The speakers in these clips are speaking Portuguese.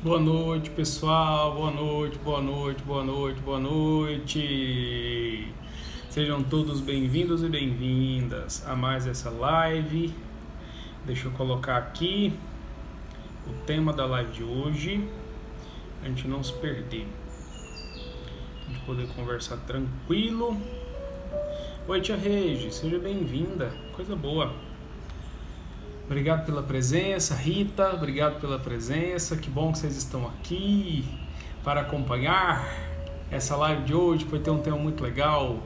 Boa noite, pessoal. Boa noite, boa noite, boa noite, boa noite. Sejam todos bem-vindos e bem-vindas a mais essa live. Deixa eu colocar aqui o tema da live de hoje, a gente não se perder, a gente poder conversar tranquilo. Oi, tia Regi, seja bem-vinda, coisa boa. Obrigado pela presença, Rita, obrigado pela presença, que bom que vocês estão aqui para acompanhar essa live de hoje, vai ter um tema muito legal.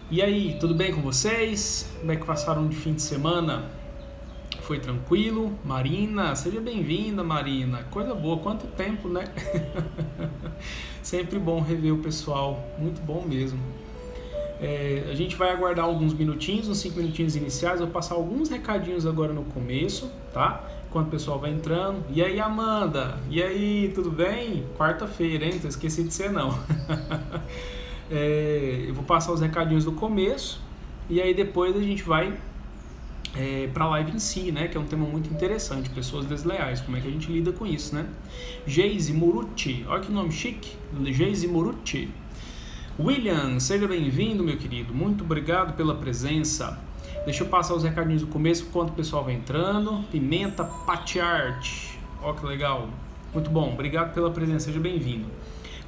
E aí, tudo bem com vocês? Como é que passaram de fim de semana? Foi tranquilo? Marina, seja bem-vinda, Marina, coisa boa, quanto tempo, né? Sempre bom rever o pessoal, muito bom mesmo. A gente vai aguardar alguns minutinhos, uns 5 minutinhos iniciais. Eu vou passar alguns recadinhos agora no começo, tá? Enquanto o pessoal vai entrando. E aí, Amanda? E aí, tudo bem? Quarta-feira, hein? Não esqueci de ser, não. Eu vou passar os recadinhos do começo. E aí depois a gente vai para a live em si, né? Que é um tema muito interessante. Pessoas desleais, como é que a gente lida com isso, né? Geise Muruti, olha que nome chique. Geise Muruti. William, seja bem-vindo, meu querido. Muito obrigado pela presença. Deixa eu passar os recadinhos do começo enquanto o pessoal vai entrando. Pimenta Patiart. Ó, que legal. Muito bom. Obrigado pela presença. Seja bem-vindo.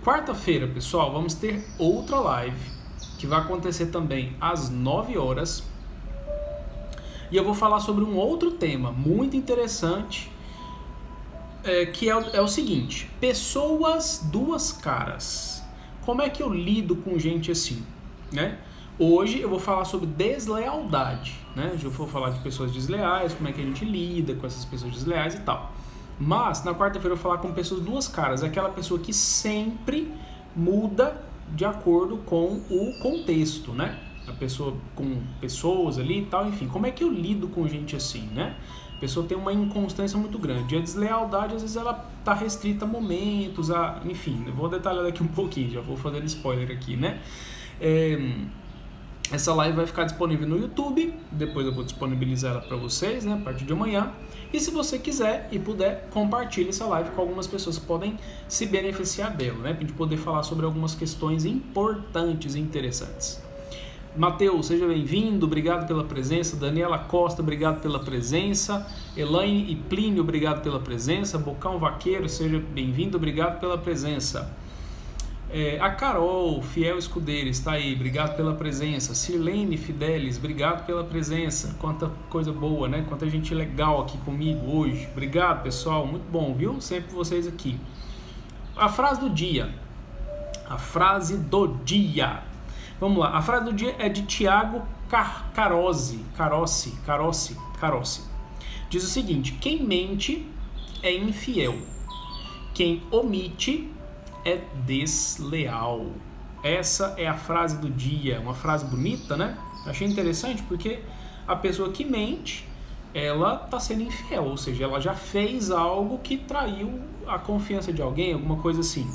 Quarta-feira, pessoal, vamos ter outra live que vai acontecer também às 9 horas. E eu vou falar sobre um outro tema muito interessante, que é o seguinte: pessoas duas caras. Como é que eu lido com gente assim, né? Hoje eu vou falar sobre deslealdade, né? Eu vou falar de pessoas desleais, como é que a gente lida com essas pessoas desleais e tal. Mas na quarta-feira eu vou falar com pessoas duas caras, aquela pessoa que sempre muda de acordo com o contexto, né? A pessoa com pessoas ali e tal, enfim. Como é que eu lido com gente assim, né? A pessoa tem uma inconstância muito grande. E a deslealdade, às vezes, ela está restrita a momentos, enfim, eu vou detalhar daqui um pouquinho, já vou fazer spoiler aqui, né? Essa live vai ficar disponível no YouTube, depois eu vou disponibilizar ela para vocês, né, a partir de amanhã. E se você quiser e puder, compartilhe essa live com algumas pessoas que podem se beneficiar dela, né, para a gente poder falar sobre algumas questões importantes e interessantes. Matheus, seja bem-vindo, obrigado pela presença. Daniela Costa, obrigado pela presença. Elaine e Plínio, obrigado pela presença. Bocão Vaqueiro, seja bem-vindo, obrigado pela presença. A Carol, fiel escudeira, está aí, obrigado pela presença. Sirlene Fidelis, obrigado pela presença. Quanta coisa boa, né? Quanta gente legal aqui comigo hoje. Obrigado, pessoal, muito bom, viu? Sempre vocês aqui. A frase do dia. A frase do dia. Vamos lá, a frase do dia é de Tiago Carossi. Diz o seguinte: quem mente é infiel, quem omite é desleal. Essa é a frase do dia, uma frase bonita, né? Achei interessante porque a pessoa que mente, ela está sendo infiel, ou seja, ela já fez algo que traiu a confiança de alguém, alguma coisa assim.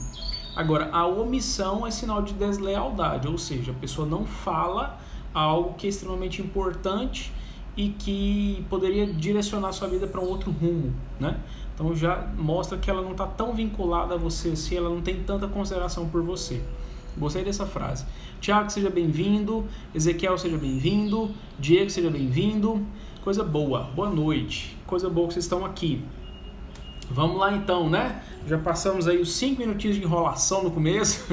Agora, a omissão é sinal de deslealdade, ou seja, a pessoa não fala algo que é extremamente importante e que poderia direcionar sua vida para um outro rumo, né? Então já mostra que ela não está tão vinculada a você, se ela não tem tanta consideração por você. Gostei dessa frase. Tiago, seja bem-vindo. Ezequiel, seja bem-vindo. Diego, seja bem-vindo. Coisa boa, boa noite. Coisa boa que vocês estão aqui. Vamos lá então, né? Já passamos aí os 5 minutinhos de enrolação no começo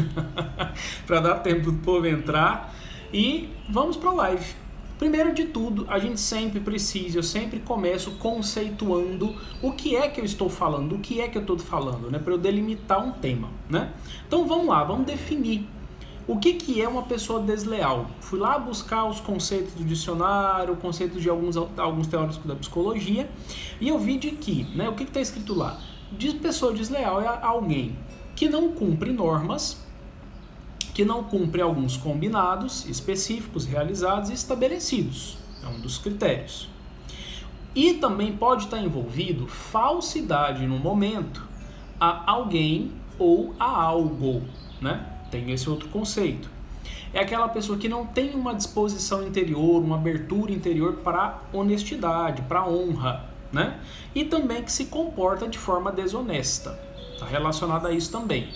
para dar tempo do povo entrar e vamos para a live. Primeiro de tudo, a gente sempre precisa, eu sempre começo conceituando o que é que eu estou falando, o que é que eu estou falando, né? Para eu delimitar um tema, né? Então vamos lá, vamos definir o que é uma pessoa desleal. Fui lá buscar os conceitos do dicionário, conceitos de alguns teóricos da psicologia, e eu vi de que, né, o que está escrito lá? De pessoa desleal é alguém que não cumpre normas, que não cumpre alguns combinados específicos, realizados e estabelecidos. É um dos critérios. E também pode estar envolvido falsidade no momento a alguém ou a algo, né? Tem esse outro conceito. É aquela pessoa que não tem uma disposição interior, uma abertura interior para honestidade, para honra, né? E também que se comporta de forma desonesta. Está relacionado a isso também.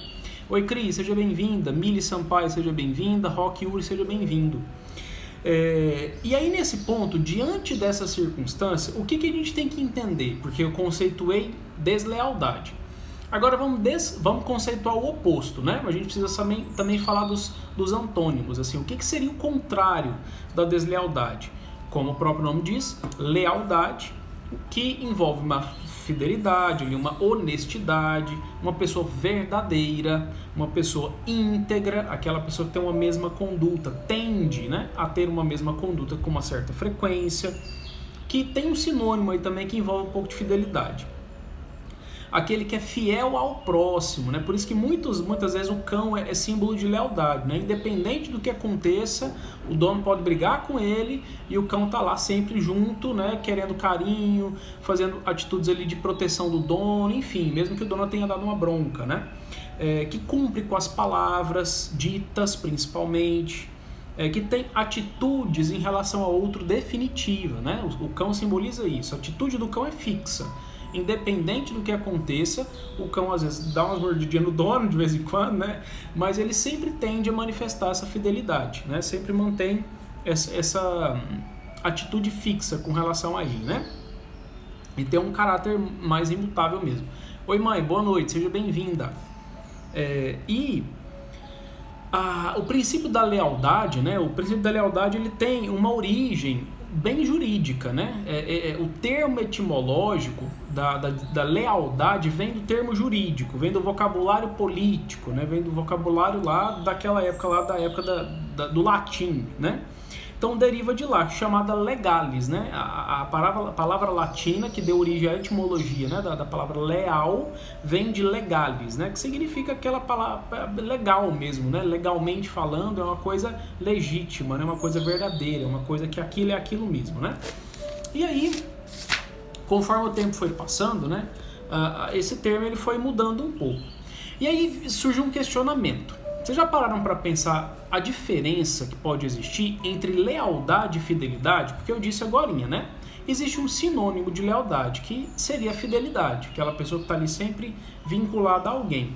Oi, Cris, seja bem-vinda. Mili Sampaio, seja bem-vinda. Roque Uri, seja bem-vindo. E aí, nesse ponto, diante dessa circunstância, o que a gente tem que entender? Porque eu conceituei deslealdade. Agora vamos conceituar o oposto, né? A gente precisa também falar dos antônimos. Assim, o que seria o contrário da deslealdade? Como o próprio nome diz, lealdade, que envolve uma fidelidade, uma honestidade, uma pessoa verdadeira, uma pessoa íntegra, aquela pessoa que tem uma mesma conduta, tende, né, a ter uma mesma conduta com uma certa frequência, que tem um sinônimo aí também que envolve um pouco de fidelidade. Aquele que é fiel ao próximo, né? Por isso que muitas vezes o cão é símbolo de lealdade, né? Independente do que aconteça, o dono pode brigar com ele e o cão tá lá sempre junto, né? Querendo carinho, fazendo atitudes ali de proteção do dono, enfim, mesmo que o dono tenha dado uma bronca, né? Que cumpre com as palavras ditas, principalmente, que tem atitudes em relação ao outro definitiva, né? O cão simboliza isso, a atitude do cão é fixa. Independente do que aconteça, o cão às vezes dá umas mordidinhas no dono de vez em quando, né? Mas ele sempre tende a manifestar essa fidelidade, né? Sempre mantém essa atitude fixa com relação a ele, né? E tem um caráter mais imutável mesmo. Oi, mãe, boa noite, seja bem-vinda. O princípio da lealdade, né? O princípio da lealdade, ele tem uma origem bem jurídica, né? O termo etimológico da lealdade vem do termo jurídico, vem do vocabulário político, né? Vem do vocabulário lá daquela época, lá da época do latim, né? Então deriva de lá, chamada legalis, né? A palavra latina que deu origem à etimologia, né? da palavra leal, vem de legalis, né? Que significa aquela palavra legal mesmo, né? Legalmente falando, é uma coisa legítima, né? Uma coisa verdadeira, uma coisa que aquilo é aquilo mesmo, né? E aí, conforme o tempo foi passando, né? Esse termo ele foi mudando um pouco. E aí surge um questionamento. Vocês já pararam para pensar a diferença que pode existir entre lealdade e fidelidade? Porque eu disse agorinha, né? Existe um sinônimo de lealdade, que seria a fidelidade, aquela pessoa que está ali sempre vinculada a alguém.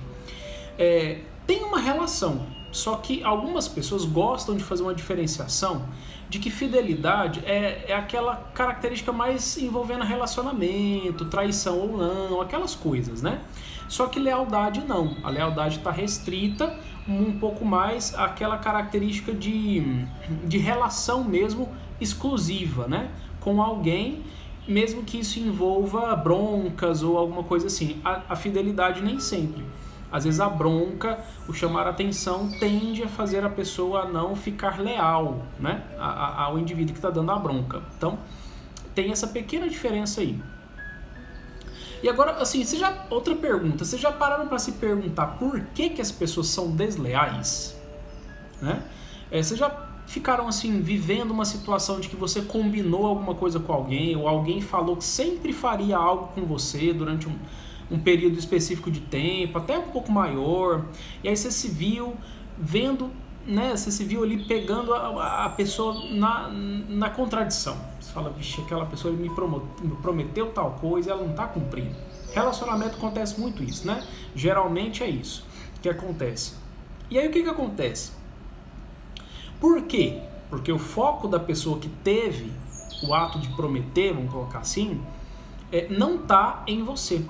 Tem uma relação, só que algumas pessoas gostam de fazer uma diferenciação de que fidelidade é aquela característica mais envolvendo relacionamento, traição ou não, aquelas coisas, né? Só que lealdade não. A lealdade está restrita um pouco mais àquela característica de relação mesmo exclusiva, né? Com alguém, mesmo que isso envolva broncas ou alguma coisa assim. A fidelidade nem sempre. Às vezes a bronca, o chamar a atenção, tende a fazer a pessoa não ficar leal, né? Ao indivíduo que está dando a bronca. Então, tem essa pequena diferença aí. E agora, assim, outra pergunta, vocês já pararam para se perguntar por que as pessoas são desleais? Né? Vocês já ficaram assim, vivendo uma situação de que você combinou alguma coisa com alguém, ou alguém falou que sempre faria algo com você durante um período específico de tempo, até um pouco maior, e aí você se viu vendo, né, você se viu ali pegando a pessoa na contradição. Você fala, vixe, aquela pessoa me prometeu tal coisa e ela não está cumprindo. Relacionamento acontece muito isso, né? Geralmente é isso que acontece. E aí o que acontece? Por quê? Porque o foco da pessoa que teve o ato de prometer, vamos colocar assim, não está em você.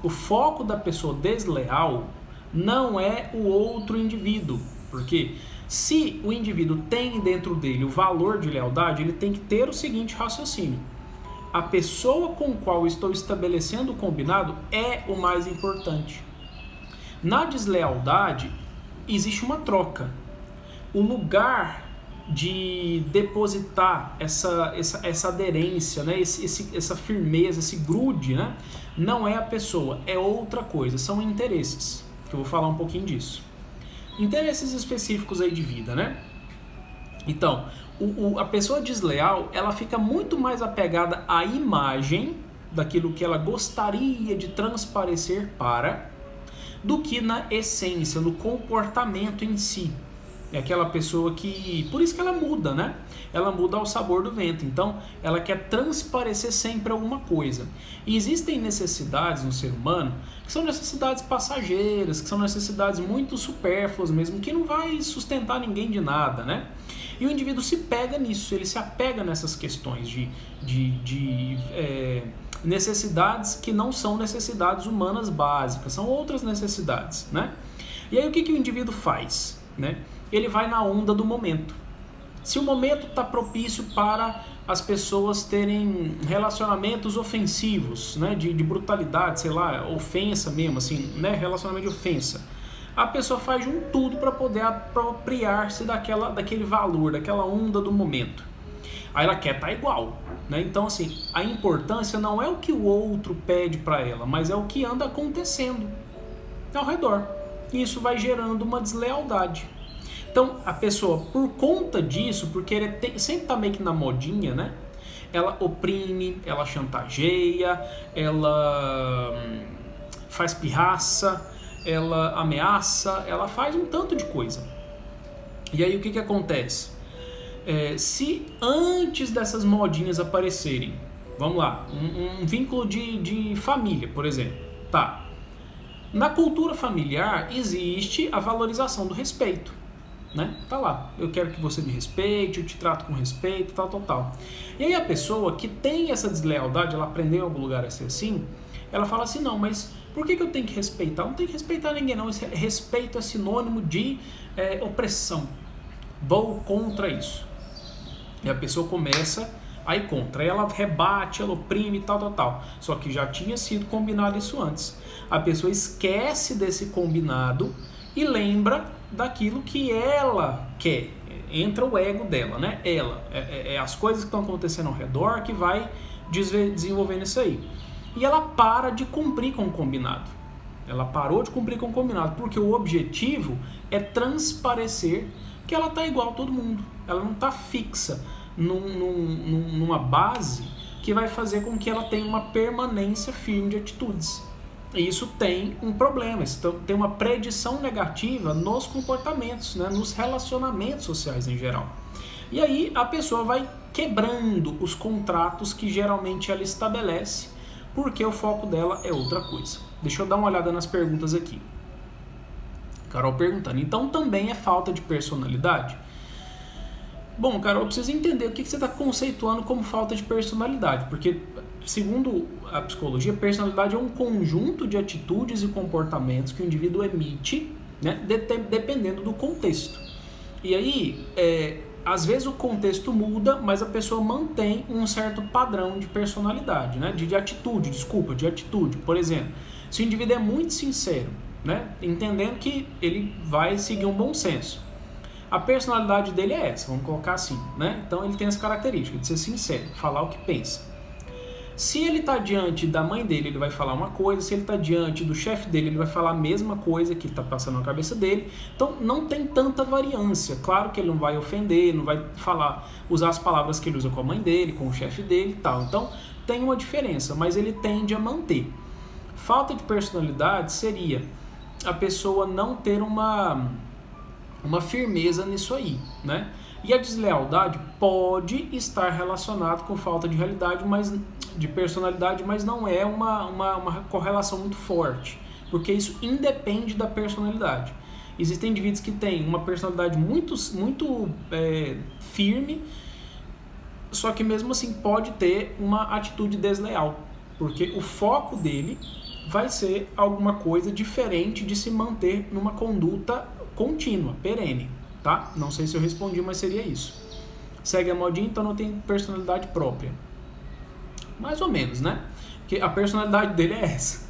O foco da pessoa desleal não é o outro indivíduo. Porque se o indivíduo tem dentro dele o valor de lealdade, ele tem que ter o seguinte raciocínio: a pessoa com a qual estou estabelecendo o combinado é o mais importante. Na deslealdade, existe uma troca. O lugar de depositar essa aderência, né? essa firmeza, esse grude, né? Não é a pessoa, é outra coisa, são interesses, que eu vou falar um pouquinho disso. Interesses específicos aí de vida, né? Então, a pessoa desleal, ela fica muito mais apegada à imagem daquilo que ela gostaria de transparecer do que na essência, no comportamento em si. É aquela pessoa que... Por isso que ela muda, né? Ela muda ao sabor do vento. Então, ela quer transparecer sempre alguma coisa. E existem necessidades no ser humano que são necessidades passageiras, que são necessidades muito supérfluas mesmo, que não vai sustentar ninguém de nada, né? E o indivíduo se pega nisso, ele se apega nessas questões de necessidades que não são necessidades humanas básicas, são outras necessidades, né? E aí o que o indivíduo faz, né? Ele vai na onda do momento. Se o momento está propício para as pessoas terem relacionamentos ofensivos, né, de brutalidade, sei lá, ofensa mesmo, assim, né, relacionamento de ofensa, a pessoa faz de um tudo para poder apropriar-se daquele valor, daquela onda do momento. Aí ela quer estar igual, né? Então, assim, a importância não é o que o outro pede para ela, mas é o que anda acontecendo ao redor. E isso vai gerando uma deslealdade. Então, a pessoa, por conta disso, porque ele sempre tá meio que na modinha, né? Ela oprime, ela chantageia, ela faz pirraça, ela ameaça, ela faz um tanto de coisa. E aí o que acontece? Se antes dessas modinhas aparecerem, vamos lá, um vínculo de família, por exemplo, tá? Na cultura familiar existe a valorização do respeito, né? Tá lá, eu quero que você me respeite, eu te trato com respeito, tal. E aí a pessoa que tem essa deslealdade, ela aprendeu em algum lugar a ser assim, ela fala assim, não, mas por que eu tenho que respeitar? Não tem que respeitar ninguém não, esse respeito é sinônimo de opressão, vou contra isso. E a pessoa começa a ir contra, ela rebate, ela oprime, tal. Só que já tinha sido combinado isso antes. A pessoa esquece desse combinado e lembra daquilo que ela quer. Entra o ego dela, né? Ela, as coisas que estão acontecendo ao redor que vai desenvolvendo isso aí. E ela para de cumprir com o combinado. Ela parou de cumprir com o combinado, porque o objetivo é transparecer que ela está igual a todo mundo. Ela não está fixa numa base que vai fazer com que ela tenha uma permanência firme de atitudes. E isso tem um problema, isso tem uma predição negativa nos comportamentos, né, nos relacionamentos sociais em geral. E aí a pessoa vai quebrando os contratos que geralmente ela estabelece, porque o foco dela é outra coisa. Deixa eu dar uma olhada nas perguntas aqui. Carol perguntando, então também é falta de personalidade? Bom, Carol, eu preciso entender o que você está conceituando como falta de personalidade, porque, segundo a psicologia, personalidade é um conjunto de atitudes e comportamentos que o indivíduo emite, né, dependendo do contexto. E aí, às vezes o contexto muda, mas a pessoa mantém um certo padrão de personalidade, né, de atitude. Por exemplo, se o indivíduo é muito sincero, né, entendendo que ele vai seguir um bom senso, a personalidade dele é essa, vamos colocar assim, né? Então ele tem essa característica de ser sincero, falar o que pensa. Se ele está diante da mãe dele, ele vai falar uma coisa. Se ele está diante do chefe dele, ele vai falar a mesma coisa que está passando na cabeça dele. Então não tem tanta variância. Claro que ele não vai ofender, não vai usar as palavras que ele usa com a mãe dele, com o chefe dele e tal. Então tem uma diferença, mas ele tende a manter. Falta de personalidade seria a pessoa não ter uma firmeza nisso aí, né? E a deslealdade pode estar relacionada com falta de personalidade, mas não é uma correlação muito forte, porque isso independe da personalidade. Existem indivíduos que têm uma personalidade muito firme, só que mesmo assim pode ter uma atitude desleal, porque o foco dele vai ser alguma coisa diferente de se manter numa conduta contínua, perene, tá? Não sei se eu respondi, mas seria isso. Segue a modinha, então não tem personalidade própria. Mais ou menos, né? Porque a personalidade dele é essa.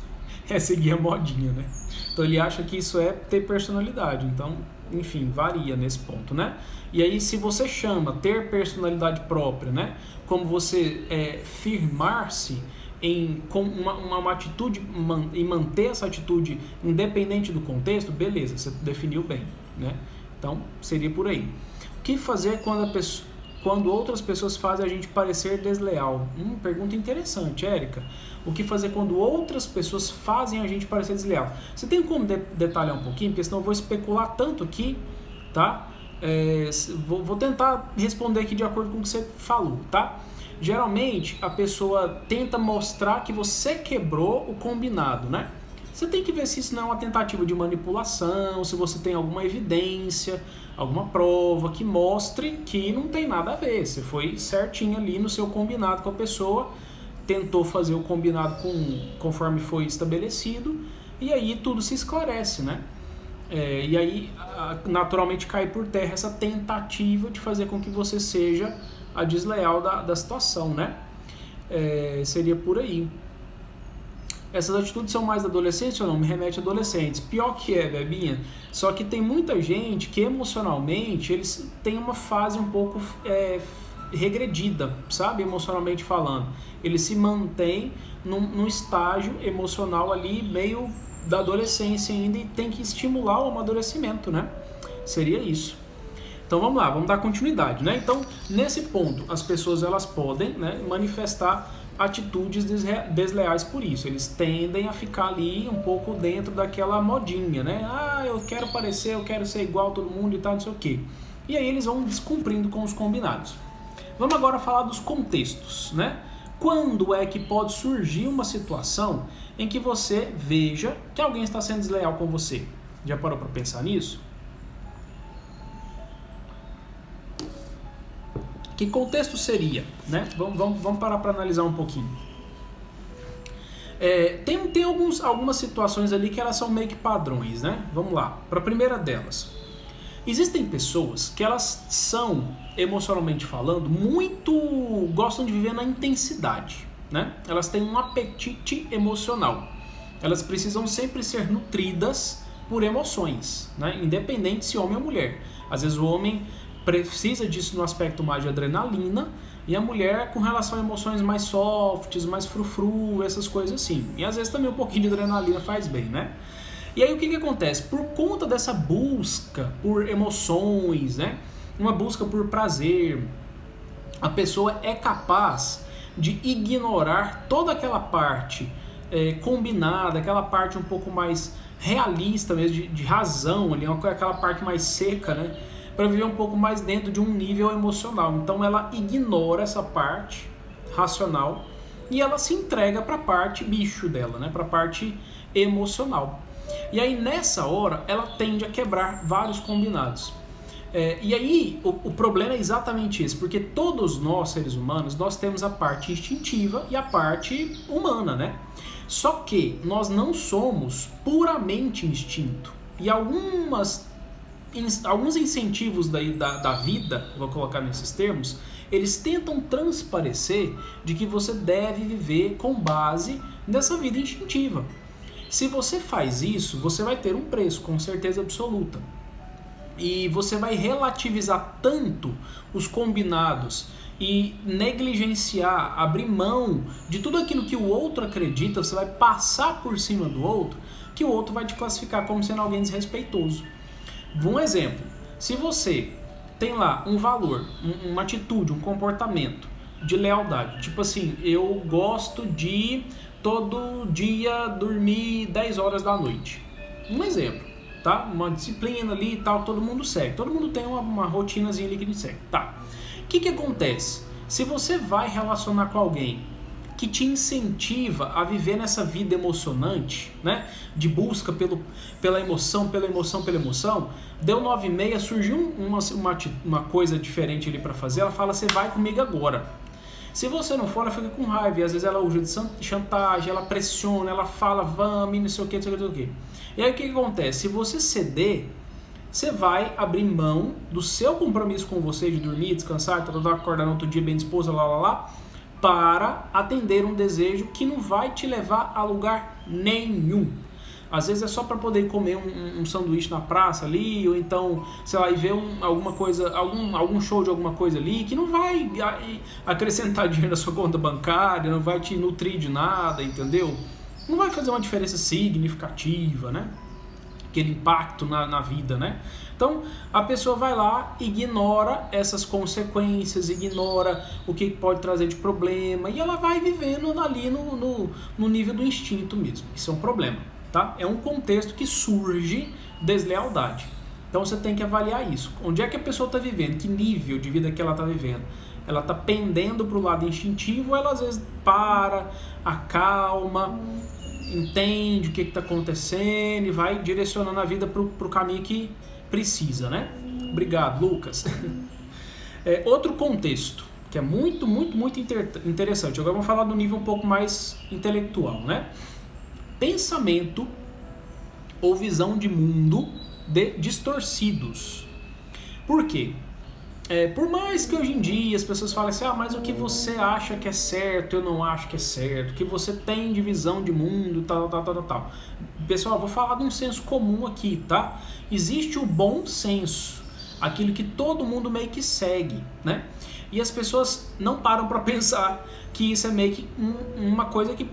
É seguir a modinha, né? Então ele acha que isso é ter personalidade. Então, enfim, varia nesse ponto, né? E aí, se você chama ter personalidade própria, né? Como você firmar-se com uma atitude e manter essa atitude independente do contexto, beleza, você definiu bem, né? Então, seria por aí. O que fazer quando outras pessoas fazem a gente parecer desleal? Pergunta interessante, Érica. O que fazer quando outras pessoas fazem a gente parecer desleal? Você tem como detalhar um pouquinho? Porque senão eu vou especular tanto aqui, tá? Vou tentar responder aqui de acordo com o que você falou, tá? Geralmente a pessoa tenta mostrar que você quebrou o combinado, né? Você tem que ver se isso não é uma tentativa de manipulação, se você tem alguma evidência, alguma prova que mostre que não tem nada a ver. Você foi certinho ali no seu combinado com a pessoa, tentou fazer o combinado conforme foi estabelecido, e aí tudo se esclarece, né? E aí naturalmente cai por terra essa tentativa de fazer com que você seja a desleal da situação, né? Seria por aí. Essas atitudes são mais da adolescência ou não? Me remete a adolescentes. Pior que Bebinha. Só que tem muita gente que emocionalmente eles têm uma fase um pouco regredida, sabe? Emocionalmente falando. Eles se mantêm num estágio emocional ali meio da adolescência ainda e tem que estimular o amadurecimento, né? Seria isso. Então vamos lá, vamos dar continuidade, né? Então, nesse ponto, as pessoas elas podem, né, manifestar atitudes desleais por isso. Eles tendem a ficar ali um pouco dentro daquela modinha, né? Eu quero parecer, eu quero ser igual a todo mundo e tal, não sei o quê. E aí eles vão descumprindo com os combinados. Vamos agora falar dos contextos, né? Quando é que pode surgir uma situação em que você veja que alguém está sendo desleal com você? Já parou para pensar nisso? Que contexto seria, né? Vamos parar para analisar um pouquinho. Tem algumas situações ali que elas são meio que padrões, né? Vamos lá, para a primeira delas. Existem pessoas que elas são, emocionalmente falando, gostam de viver na intensidade, né? Elas têm um apetite emocional. Elas precisam sempre ser nutridas por emoções, né? Independente se homem ou mulher. Às vezes o homem precisa disso no aspecto mais de adrenalina e a mulher com relação a emoções mais softs, mais frufru, essas coisas assim. E às vezes também um pouquinho de adrenalina faz bem, né? E aí o que acontece? Por conta dessa busca por emoções, né? Uma busca por prazer, a pessoa é capaz de ignorar toda aquela parte combinada, aquela parte um pouco mais realista mesmo, de razão ali, aquela parte mais seca, né? Para viver um pouco mais dentro de um nível emocional. Então ela ignora essa parte racional e ela se entrega para a parte bicho dela, né? Para a parte emocional. E aí nessa hora ela tende a quebrar vários combinados. E aí o problema é exatamente esse, porque todos nós, seres humanos, nós temos a parte instintiva e a parte humana, né? Só que nós não somos puramente instinto. E alguns incentivos da vida, vou colocar nesses termos, eles tentam transparecer de que você deve viver com base nessa vida instintiva. Se você faz isso, você vai ter um preço, com certeza absoluta. E você vai relativizar tanto os combinados e negligenciar, abrir mão de tudo aquilo que o outro acredita, você vai passar por cima do outro, que o outro vai te classificar como sendo alguém desrespeitoso. Um exemplo, se você tem lá um valor, uma atitude, um comportamento de lealdade, tipo assim, eu gosto de todo dia dormir 10 horas da noite. Um exemplo, tá? Uma disciplina ali e tal, todo mundo segue. Todo mundo tem uma rotinazinha ali que ele segue, tá? O que acontece? Se você vai relacionar com alguém que te incentiva a viver nessa vida emocionante, né? De busca pela emoção, deu 9h30, surgiu uma coisa diferente ali para fazer, ela fala, você vai comigo agora. Se você não for, ela fica com raiva, e às vezes ela usa de chantagem, ela pressiona, ela fala, vamos, não sei o que, não sei o que. E aí o que acontece? Se você ceder, você vai abrir mão do seu compromisso com você de dormir, descansar, acordar no outro dia bem disposto, para atender um desejo que não vai te levar a lugar nenhum. Às vezes é só para poder comer um sanduíche na praça ali, ou então, sei lá, e ver alguma coisa, algum show de alguma coisa ali, que não vai acrescentar dinheiro na sua conta bancária, não vai te nutrir de nada, entendeu? Não vai fazer uma diferença significativa, né? Aquele impacto na vida, né? Então, a pessoa vai lá, ignora essas consequências, ignora o que pode trazer de problema, e ela vai vivendo ali no nível do instinto mesmo. Isso é um problema, tá? É um contexto que surge deslealdade. Então você tem que avaliar isso. Onde é que a pessoa está vivendo? Que nível de vida que ela está vivendo? Ela está pendendo para o lado instintivo, ou ela às vezes para, acalma, entende o que está acontecendo e vai direcionando a vida para o caminho que precisa, né? Obrigado, Lucas. Outro contexto, que é muito, muito, muito interessante. Agora vamos falar do nível um pouco mais intelectual, né? Pensamento ou visão de mundo distorcidos. Por quê? Por mais que hoje em dia as pessoas falem assim, mas o que você acha que é certo, eu não acho que é certo, o que você tem de visão de mundo, tal. Pessoal, vou falar de um senso comum aqui, tá? Existe o bom senso, aquilo que todo mundo meio que segue, né? E as pessoas não param para pensar que isso é meio que uma coisa que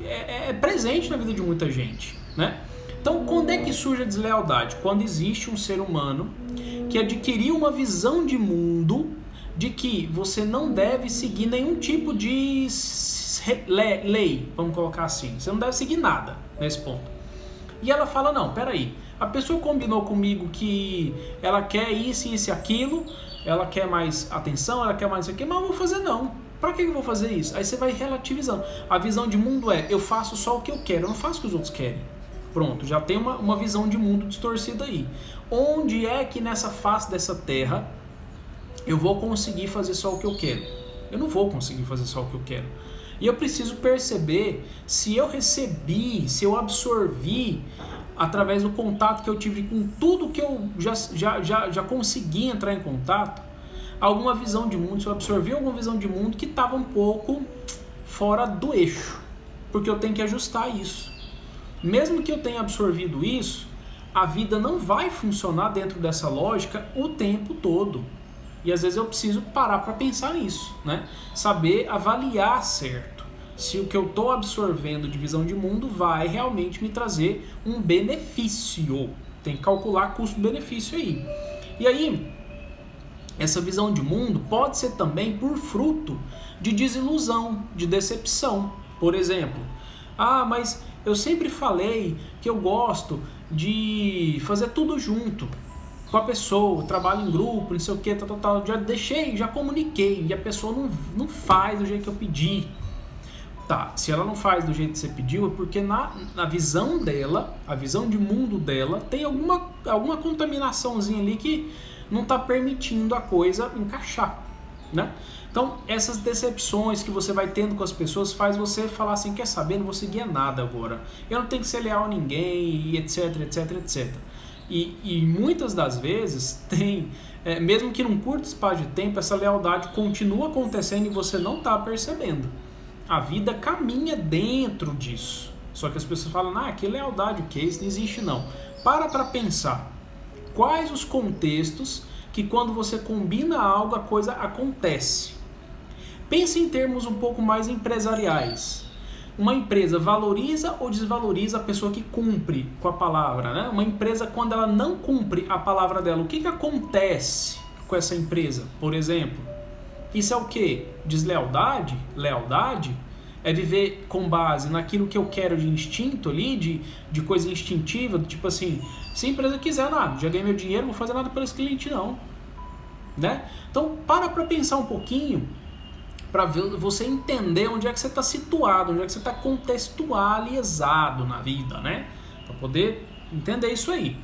é presente na vida de muita gente, né? Então, quando é que surge a deslealdade? Quando existe um ser humano que adquiriu uma visão de mundo de que você não deve seguir nenhum tipo de lei, vamos colocar assim. Você não deve seguir nada nesse ponto. E ela fala, não, peraí, a pessoa combinou comigo que ela quer isso e aquilo, ela quer mais atenção, ela quer mais isso aqui, mas eu vou fazer não. Pra que eu vou fazer isso? Aí você vai relativizando. A visão de mundo eu faço só o que eu quero, eu não faço o que os outros querem. Pronto, já tem uma visão de mundo distorcida aí. Onde é que nessa face dessa terra eu vou conseguir fazer só o que eu quero? Eu não vou conseguir fazer só o que eu quero. E eu preciso perceber se eu recebi, se eu absorvi, através do contato que eu tive com tudo que eu já consegui entrar em contato, alguma visão de mundo, se eu absorvi alguma visão de mundo que estava um pouco fora do eixo. Porque eu tenho que ajustar isso. Mesmo que eu tenha absorvido isso, a vida não vai funcionar dentro dessa lógica o tempo todo. E às vezes eu preciso parar para pensar nisso, né? Saber avaliar certo se o que eu estou absorvendo de visão de mundo vai realmente me trazer um benefício. Tem que calcular custo-benefício aí. E aí, essa visão de mundo pode ser também por fruto de desilusão, de decepção. Por exemplo, mas eu sempre falei que eu gosto de fazer tudo junto com a pessoa, trabalho em grupo, não sei o que, tal. Já comuniquei, e a pessoa não faz do jeito que eu pedi. Tá, se ela não faz do jeito que você pediu, é porque na visão dela, a visão de mundo dela, tem alguma contaminaçãozinha ali que não está permitindo a coisa encaixar, né? Então, essas decepções que você vai tendo com as pessoas faz você falar assim, quer saber, não vou seguir nada agora. Eu não tenho que ser leal a ninguém, e etc. E muitas das vezes tem, mesmo que num curto espaço de tempo, essa lealdade continua acontecendo e você não está percebendo. A vida caminha dentro disso. Só que as pessoas falam, que lealdade, o que? Isso não existe não. Para pensar. Quais os contextos que quando você combina algo, a coisa acontece? Pense em termos um pouco mais empresariais. Uma empresa valoriza ou desvaloriza a pessoa que cumpre com a palavra, né? Uma empresa, quando ela não cumpre a palavra dela, o que acontece com essa empresa, por exemplo? Isso é o quê? Deslealdade? Lealdade? É viver com base naquilo que eu quero de instinto ali, de coisa instintiva, tipo assim, se a empresa quiser, já ganhei meu dinheiro, não vou fazer nada para esse cliente não, né? Então, para pensar um pouquinho, para você entender onde é que você está situado, onde é que você está contextualizado na vida, né? Para poder entender isso aí.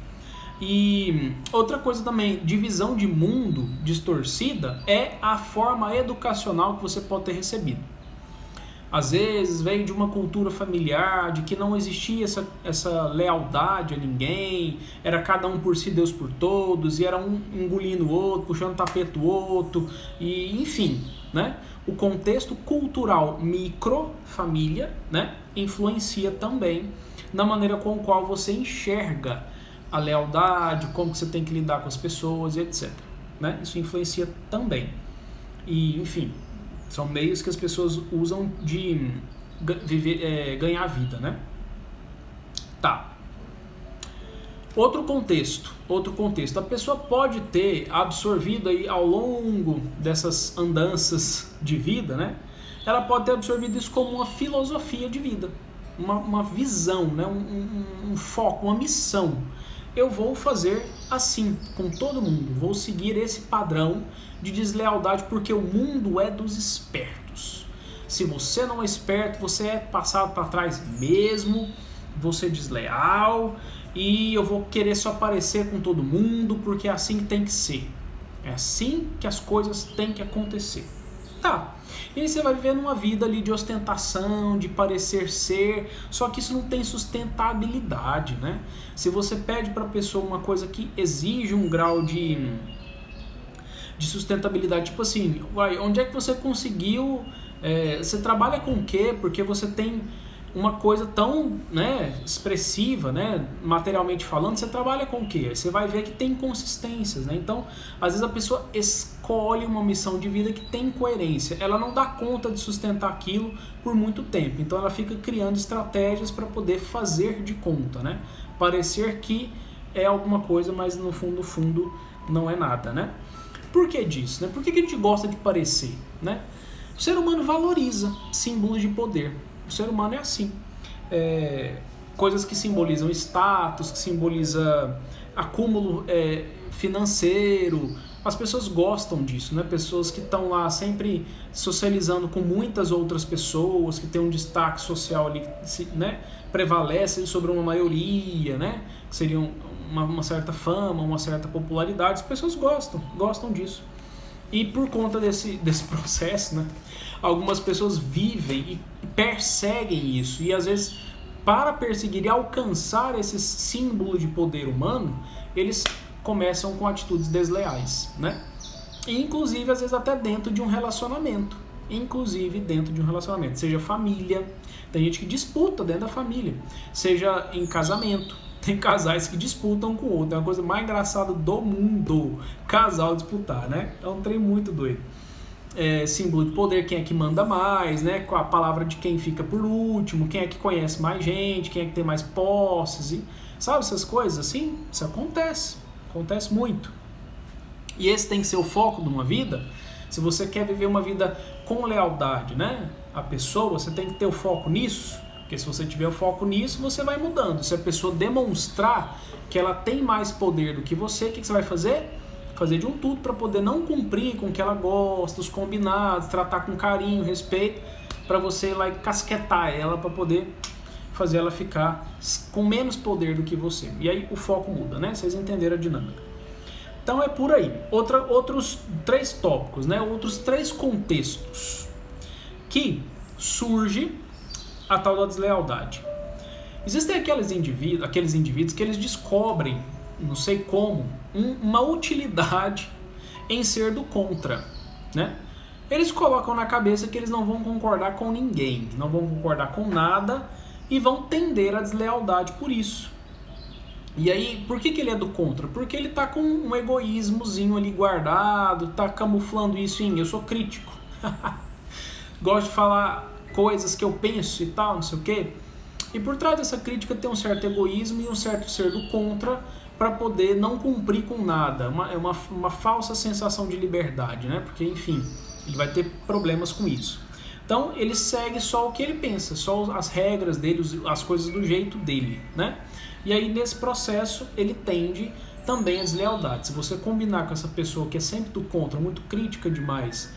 E outra coisa também, divisão de mundo distorcida é a forma educacional que você pode ter recebido. Às vezes veio de uma cultura familiar, de que não existia essa lealdade a ninguém, era cada um por si, Deus por todos, e era um engolindo o outro, puxando o tapete do outro, e enfim, né? O contexto cultural microfamília, né, influencia também na maneira com a qual você enxerga a lealdade, como que você tem que lidar com as pessoas, etc. Né? Isso influencia também. E, enfim, são meios que as pessoas usam de ganhar vida, né? Tá. Outro contexto. A pessoa pode ter absorvido aí ao longo dessas andanças de vida, né? Ela pode ter absorvido isso como uma filosofia de vida, uma visão, né? Um foco, uma missão. eu vou fazer assim com todo mundo, vou seguir esse padrão de deslealdade porque o mundo é dos espertos. Se você não é esperto, você é passado para trás mesmo, você é desleal e eu vou querer só parecer com todo mundo porque é assim que tem que ser. É assim que as coisas têm que acontecer. Tá. E aí você vai viver numa vida ali de ostentação, de parecer ser, só que isso não tem sustentabilidade, né? Se você pede para a pessoa uma coisa que exige um grau de sustentabilidade, tipo assim, onde é que você conseguiu, você trabalha com o quê? Porque você tem uma coisa tão, né, expressiva, né, materialmente falando, você trabalha com o quê? Você vai ver que tem inconsistências, né? Então, às vezes a pessoa escolhe uma missão de vida que tem coerência, ela não dá conta de sustentar aquilo por muito tempo, então ela fica criando estratégias para poder fazer de conta, né? Parecer que é alguma coisa, mas no fundo não é nada, né? Por que disso, né? Por que a gente gosta de parecer, né? O ser humano valoriza símbolos de poder. O ser humano é assim. Coisas que simbolizam status, que simbolizam acúmulo financeiro. As pessoas gostam disso, né? Pessoas que estão lá sempre socializando com muitas outras pessoas, que tem um destaque social ali, né? Prevalece sobre uma maioria, né? Que seria uma certa fama, uma certa popularidade. As pessoas gostam disso. E por conta desse processo, né, algumas pessoas vivem e perseguem isso. E às vezes, para perseguir e alcançar esse símbolo de poder humano, eles começam com atitudes desleais, né? E, inclusive, às vezes até dentro de um relacionamento. Seja família, tem gente que disputa dentro da família. Seja em casamento. Tem casais que disputam com o outro. É uma coisa mais engraçada do mundo. Casal disputar, né? É um trem muito doido. Símbolo de poder, quem é que manda mais, né? Com a palavra de quem fica por último, quem é que conhece mais gente, quem é que tem mais posses. E, sabe essas coisas assim? Isso acontece muito. E esse tem que ser o foco de uma vida. Se você quer viver uma vida com lealdade, né? A pessoa, você tem que ter o foco nisso. Porque se você tiver o foco nisso, você vai mudando. Se a pessoa demonstrar que ela tem mais poder do que você, o que você vai fazer? Fazer de um tudo para poder não cumprir com o que ela gosta, os combinados, tratar com carinho, respeito, para você ir lá e casquetar ela para poder fazer ela ficar com menos poder do que você. E aí o foco muda, né? Vocês entenderam a dinâmica. Então é por aí. Outros 3 tópicos, né? Outros 3 contextos que surge a tal da deslealdade. Existem aqueles indivíduos que eles descobrem, não sei como, uma utilidade em ser do contra, né? Eles colocam na cabeça que eles não vão concordar com ninguém, não vão concordar com nada e vão tender à deslealdade por isso. E aí, por que ele é do contra? Porque ele tá com um egoísmozinho ali guardado, tá camuflando isso em eu sou crítico. Gosto de falar coisas que eu penso e tal, não sei o quê. E por trás dessa crítica tem um certo egoísmo e um certo ser do contra para poder não cumprir com nada. É uma falsa sensação de liberdade, né? Porque, enfim, ele vai ter problemas com isso. Então, ele segue só o que ele pensa, só as regras dele, as coisas do jeito dele, né? E aí, nesse processo, ele tende também a deslealdade. Se você combinar com essa pessoa que é sempre do contra, muito crítica demais,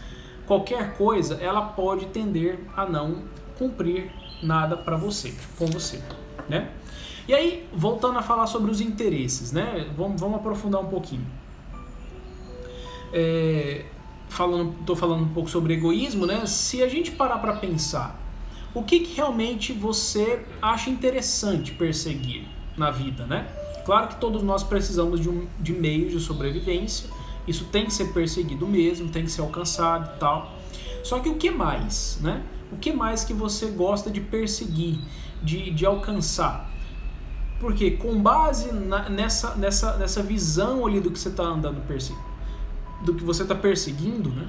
qualquer coisa, ela pode tender a não cumprir nada com você, né? E aí, voltando a falar sobre os interesses, né? Vamos aprofundar um pouquinho. Tô falando um pouco sobre egoísmo, né? Se a gente parar para pensar, o que realmente você acha interessante perseguir na vida, né? Claro que todos nós precisamos de meios de sobrevivência. Isso tem que ser perseguido mesmo, tem que ser alcançado e tal. Só que o que mais, né? O que mais que você gosta de perseguir, de alcançar? Porque com base nessa visão ali do que você está andando do que você está perseguindo, né?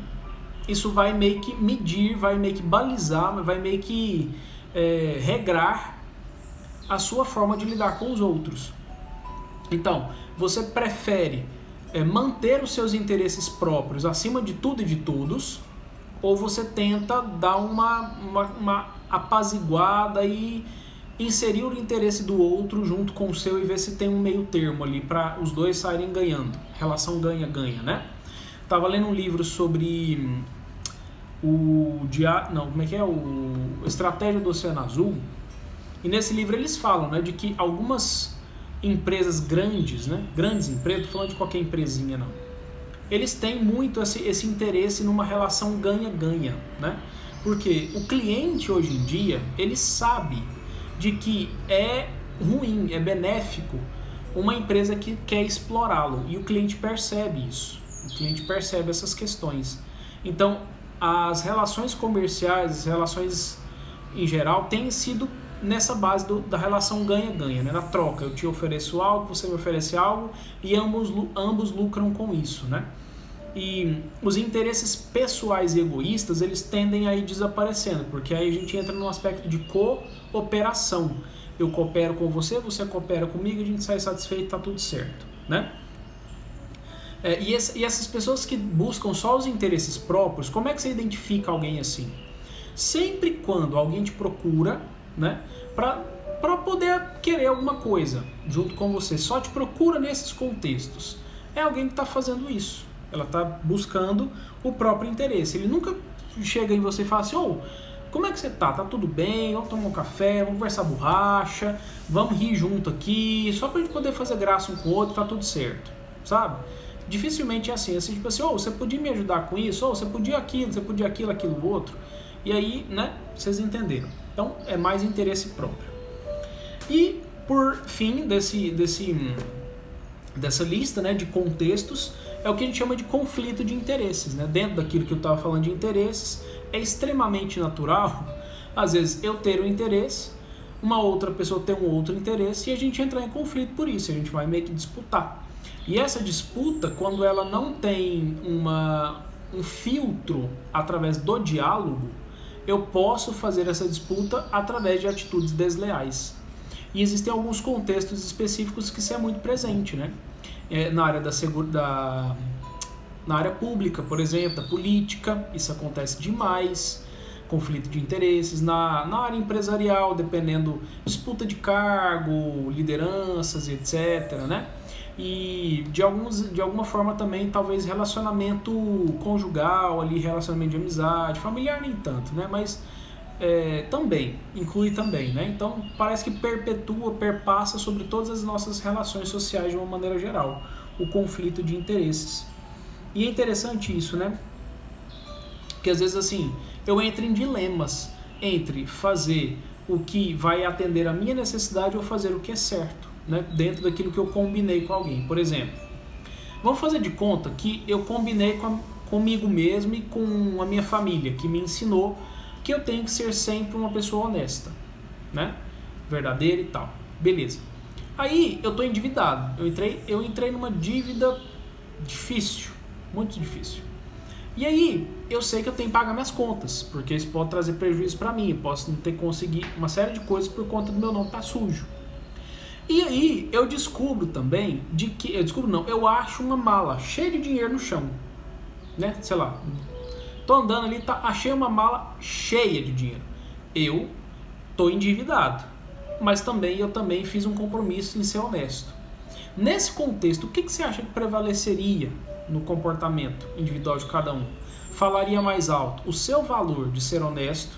Isso vai meio que medir, vai meio que balizar, vai meio que regrar a sua forma de lidar com os outros. Então, você prefere manter os seus interesses próprios acima de tudo e de todos, ou você tenta dar uma apaziguada e inserir o interesse do outro junto com o seu e ver se tem um meio termo ali para os dois saírem ganhando. Relação ganha-ganha, né? Tava lendo um livro sobre o Estratégia do Oceano Azul, e nesse livro eles falam, né, de que algumas empresas grandes, né, grandes empresas, não tô falando de qualquer empresinha não, eles têm muito esse interesse numa relação ganha-ganha, né? Porque o cliente hoje em dia, ele sabe de que é ruim, é benéfico uma empresa que quer explorá-lo, e o cliente percebe isso, o cliente percebe essas questões. Então, as relações comerciais, as relações em geral, têm sido nessa base da relação ganha-ganha, né? Na troca, eu te ofereço algo, você me oferece algo, e ambos lucram com isso, né? E os interesses pessoais e egoístas, eles tendem a ir desaparecendo, porque aí a gente entra num aspecto de cooperação. Eu coopero com você, você coopera comigo, a gente sai satisfeito, tá tudo certo, né? E essas pessoas que buscam só os interesses próprios, como é que você identifica alguém assim? Sempre quando alguém te procura, né, para poder querer alguma coisa junto com você, só te procura nesses contextos, é alguém que está fazendo isso. Ela está buscando o próprio interesse. Ele nunca chega em você e fala assim, como é que você tá? Tá tudo bem? Vamos tomar um café, vamos conversar borracha, vamos rir junto aqui, só pra gente poder fazer graça um com o outro, tá tudo certo, sabe? Dificilmente é assim, tipo assim, você podia me ajudar com isso, você podia aquilo, você podia aquilo outro, e aí, né, vocês entenderam. Então, é mais interesse próprio. E, por fim, dessa lista, né, de contextos, é o que a gente chama de conflito de interesses, né? Dentro daquilo que eu estava falando de interesses, é extremamente natural, às vezes, eu ter um interesse, uma outra pessoa ter um outro interesse, e a gente entrar em conflito por isso, a gente vai meio que disputar. E essa disputa, quando ela não tem um filtro através do diálogo, eu posso fazer essa disputa através de atitudes desleais. E existem alguns contextos específicos que isso é muito presente, né? Na área na área pública, por exemplo, da política, isso acontece demais, conflito de interesses. Na área empresarial, dependendo, disputa de cargo, lideranças, etc., né? E de alguma forma também, talvez relacionamento conjugal, ali, relacionamento de amizade, familiar nem tanto, né? Mas inclui também, né? Então parece que perpassa sobre todas as nossas relações sociais de uma maneira geral, o conflito de interesses. E é interessante isso, né? Porque às vezes assim, eu entro em dilemas entre fazer o que vai atender a minha necessidade ou fazer o que é certo, né? Dentro daquilo que eu combinei com alguém. Por exemplo, vamos fazer de conta que eu combinei comigo mesmo e com a minha família, que me ensinou que eu tenho que ser sempre uma pessoa honesta, né? Verdadeira e tal. Beleza. Aí eu tô endividado. Eu entrei numa dívida difícil, muito difícil. E aí eu sei que eu tenho que pagar minhas contas, porque isso pode trazer prejuízo para mim. Eu posso não ter conseguido uma série de coisas por conta do meu nome tá sujo. E aí eu descubro também eu acho uma mala cheia de dinheiro no chão, né? Sei lá. Tô andando ali, achei uma mala cheia de dinheiro. Eu tô endividado, mas eu também fiz um compromisso em ser honesto. Nesse contexto, o que você acha que prevaleceria no comportamento individual de cada um? Falaria mais alto o seu valor de ser honesto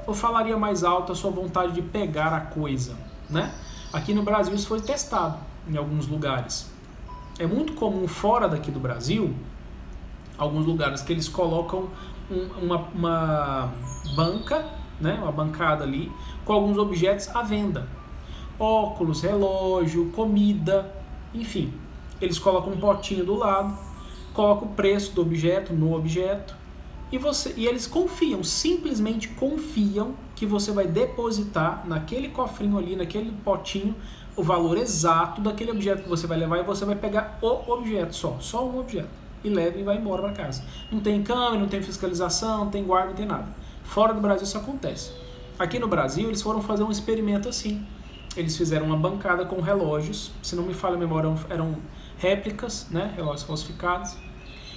ou falaria mais alto a sua vontade de pegar a coisa, né? Aqui no Brasil isso foi testado em alguns lugares. É muito comum fora daqui do Brasil, alguns lugares que eles colocam uma banca, né, uma bancada ali, com alguns objetos à venda. Óculos, relógio, comida, enfim. Eles colocam um potinho do lado, colocam o preço do objeto no objeto, e eles simplesmente confiam que você vai depositar naquele cofrinho ali, naquele potinho, o valor exato daquele objeto que você vai levar, e você vai pegar o objeto só um objeto, e leva e vai embora para casa. Não tem câmera, não tem fiscalização, não tem guarda, não tem nada. Fora do Brasil isso acontece. Aqui no Brasil eles foram fazer um experimento assim. Eles fizeram uma bancada com relógios, se não me falha a memória, eram réplicas, né, relógios falsificados.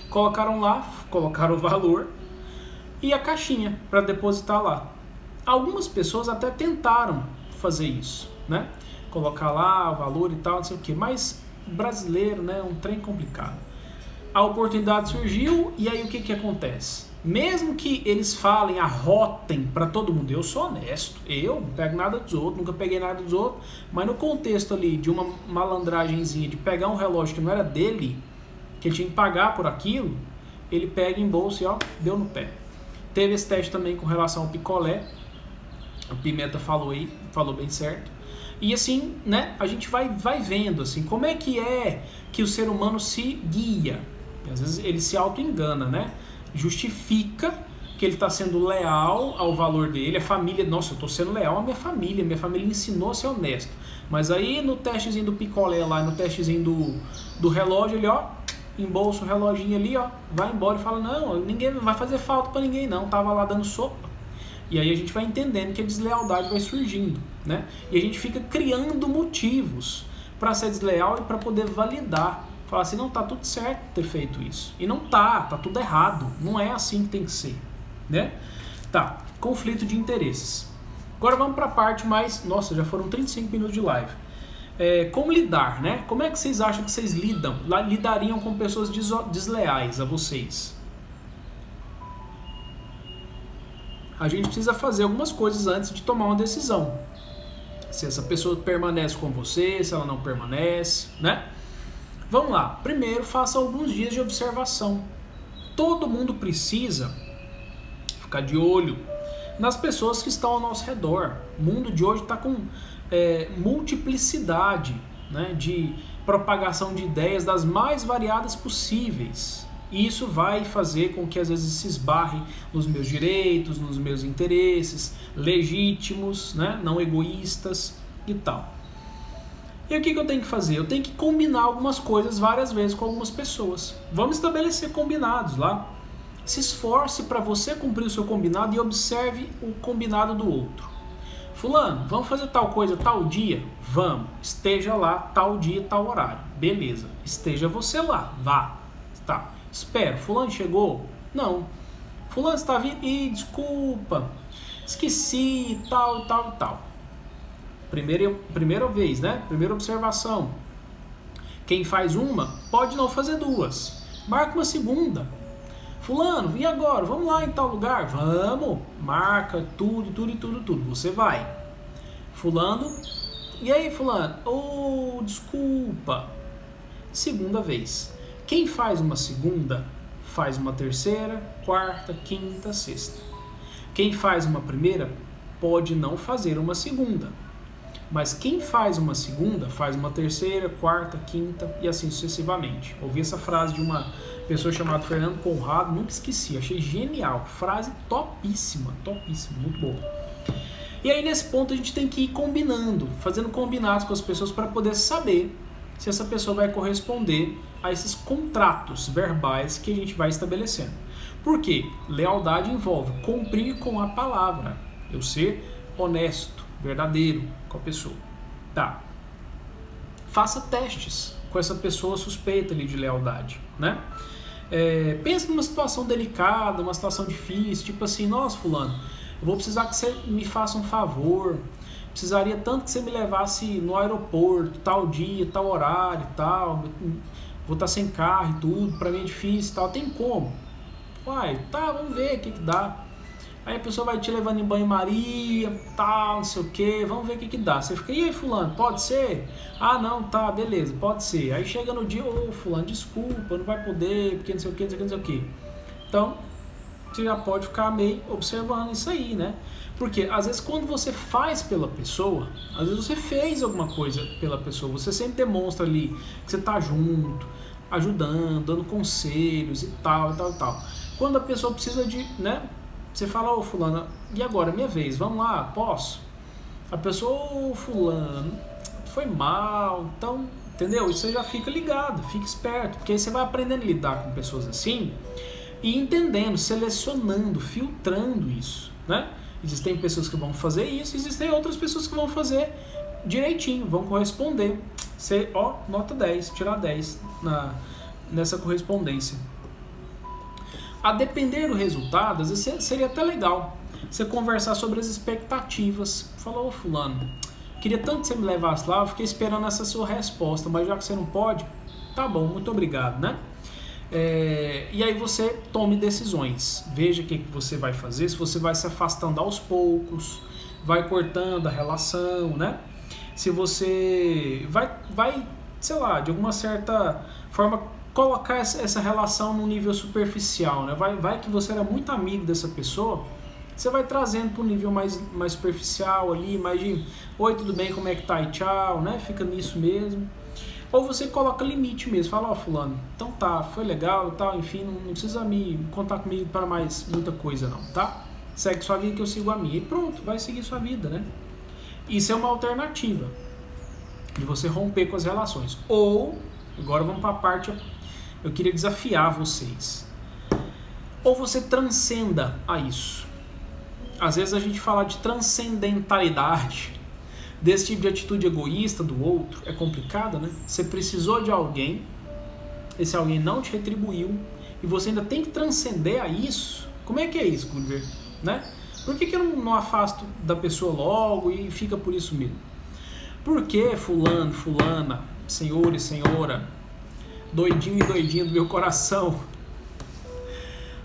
Colocaram o valor e a caixinha para depositar lá. Algumas pessoas até tentaram fazer isso, né? Colocar lá o valor e tal, não sei o que. Mas brasileiro, né? Um trem complicado. A oportunidade surgiu e aí o que acontece? Mesmo que eles falem, arrotem para todo mundo, eu sou honesto, eu não pego nada dos outros, nunca peguei nada dos outros, mas no contexto ali de uma malandragenzinha, de pegar um relógio que não era dele, que ele tinha que pagar por aquilo, ele pega em bolsa e ó, deu no pé. Teve esse teste também com relação ao picolé, o Pimenta falou aí, falou bem certo. E assim, né, a gente vai vendo assim, como é que o ser humano se guia. Às vezes ele se auto-engana, né? Justifica que ele está sendo leal ao valor dele, a família, nossa, eu estou sendo leal à minha família me ensinou a ser honesto. Mas aí no testezinho do picolé lá, no testezinho do relógio, ele ó, embolsa o reloginho ali, ó, vai embora e fala, não, ninguém vai fazer falta para ninguém não, tava lá dando sopa. E aí a gente vai entendendo que a deslealdade vai surgindo, né? E a gente fica criando motivos para ser desleal e para poder validar. Falar assim, não, tá tudo certo ter feito isso. E não tá tudo errado. Não é assim que tem que ser, né? Tá, conflito de interesses. Agora vamos para a parte mais... Nossa, já foram 35 minutos de live. Como lidar, né? Como é que vocês acham que vocês lidariam com pessoas desleais a vocês? A gente precisa fazer algumas coisas antes de tomar uma decisão. Se essa pessoa permanece com você, se ela não permanece, né? Vamos lá. Primeiro, faça alguns dias de observação. Todo mundo precisa ficar de olho nas pessoas que estão ao nosso redor. O mundo de hoje está com multiplicidade, né, de propagação de ideias das mais variadas possíveis. E isso vai fazer com que às vezes se esbarre nos meus direitos, nos meus interesses legítimos, né, não egoístas e tal. E o que eu tenho que fazer? Eu tenho que combinar algumas coisas várias vezes com algumas pessoas. Vamos estabelecer combinados lá. Se esforce para você cumprir o seu combinado e observe o combinado do outro. Fulano, vamos fazer tal coisa tal dia? Vamos. Esteja lá tal dia, tal horário. Beleza. Esteja você lá. Vá. Tá. Espero. Fulano chegou? Não. Fulano está vindo? Ih, desculpa. Esqueci, tal. Primeira vez, né? Primeira observação. Quem faz uma, pode não fazer duas. Marca uma segunda. Fulano, e agora? Vamos lá em tal lugar? Vamos. Marca tudo. Você vai. Fulano. E aí, fulano? Oh, desculpa. Segunda vez. Quem faz uma segunda, faz uma terceira, quarta, quinta, sexta. Quem faz uma primeira, pode não fazer uma segunda. Mas quem faz uma segunda, faz uma terceira, quarta, quinta e assim sucessivamente. Ouvi essa frase de uma pessoa chamada Fernando Conrado, nunca esqueci, achei genial. Frase topíssima, muito boa. E aí nesse ponto a gente tem que ir combinando, fazendo combinados com as pessoas para poder saber se essa pessoa vai corresponder a esses contratos verbais que a gente vai estabelecendo. Por quê? Lealdade envolve cumprir com a palavra, eu ser honesto, verdadeiro com a pessoa. Tá. Faça testes com essa pessoa suspeita ali de lealdade, né? Pense numa situação delicada, uma situação difícil, tipo assim, nossa, fulano, eu vou precisar que você me faça um favor, precisaria tanto que você me levasse no aeroporto, tal dia, tal horário e tal, vou estar sem carro e tudo, pra mim é difícil e tal, tem como? Uai, tá, vamos ver o que dá. Aí a pessoa vai te levando em banho-maria, tal, não sei o que, vamos ver o que dá. Você fica, e aí fulano, pode ser? Ah não, tá, beleza, pode ser. Aí chega no dia, ô fulano, desculpa, não vai poder, porque não sei o que. Então, você já pode ficar meio observando isso aí, né? Porque às vezes quando você faz pela pessoa, às vezes você fez alguma coisa pela pessoa, você sempre demonstra ali que você tá junto, ajudando, dando conselhos e tal. Quando a pessoa precisa de, né? Você fala, ô fulano, e agora, minha vez, vamos lá, posso? A pessoa, ô fulano, foi mal, então, entendeu? E você já fica ligado, fica esperto, porque aí você vai aprendendo a lidar com pessoas assim e entendendo, selecionando, filtrando isso, né? Existem pessoas que vão fazer isso, existem outras pessoas que vão fazer direitinho, vão corresponder. Você, ó, nota 10, tirar 10 nessa correspondência. A depender do resultado, às vezes seria até legal você conversar sobre as expectativas. Falou, fulano, queria tanto que você me levasse lá, eu fiquei esperando essa sua resposta, mas já que você não pode, tá bom, muito obrigado, né? E aí você tome decisões, veja o que você vai fazer, se você vai se afastando aos poucos, vai cortando a relação, né? Se você vai, sei lá, de alguma certa forma colocar essa relação num nível superficial, né? Vai que você era muito amigo dessa pessoa, você vai trazendo para um nível mais superficial ali, mais de oi, tudo bem, como é que tá e tchau, né? Fica nisso mesmo. Ou você coloca limite mesmo, fala, ó, fulano, então tá, foi legal e tal, enfim, não precisa me contar comigo para mais muita coisa não, tá? Segue sua vida que eu sigo a minha. E pronto, vai seguir sua vida, né? Isso é uma alternativa de você romper com as relações. Ou, agora vamos para a parte, eu queria desafiar vocês. Ou você transcenda a isso. Às vezes a gente fala de transcendentalidade, desse tipo de atitude egoísta do outro, é complicado, né? Você precisou de alguém, esse alguém não te retribuiu, e você ainda tem que transcender a isso. Como é que é isso, Gulliver? Né? Por que eu não afasto da pessoa logo e fica por isso mesmo? Porque fulano, fulana, senhor e senhora, doidinho e doidinha do meu coração,